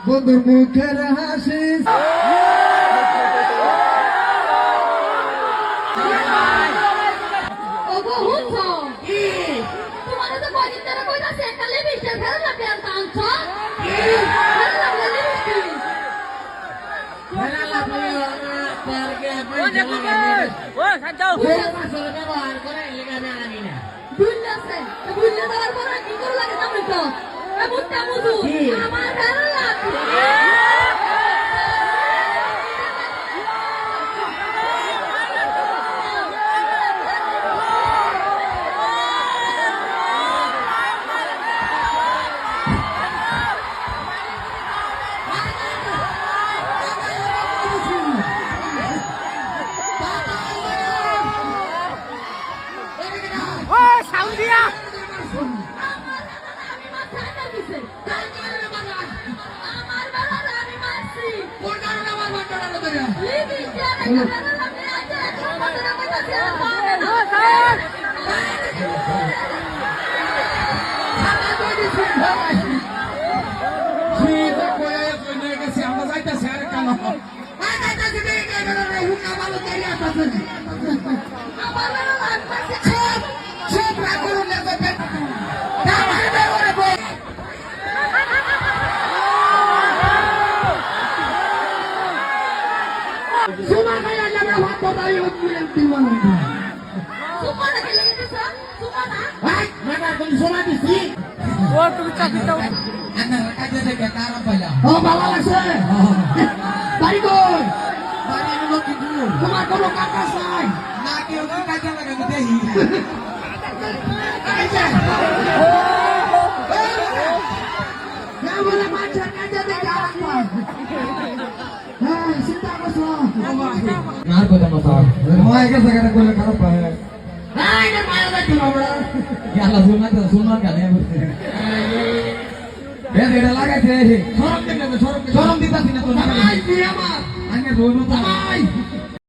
বন্ধুর মুখের হাসি তুমি চাকরি দাও ও ভালো লাগছে বাড়ি কই তোমার কোনো কাজ নাই না কেউ কি কাজে লাগাবি দেখি আর কথা মতো মায়ের কাছে কেন করলে খারাপ পায় গেলা শুনলাম গানে এটা লাগাইছে সরম দিতাছি না তো আমি রইব তো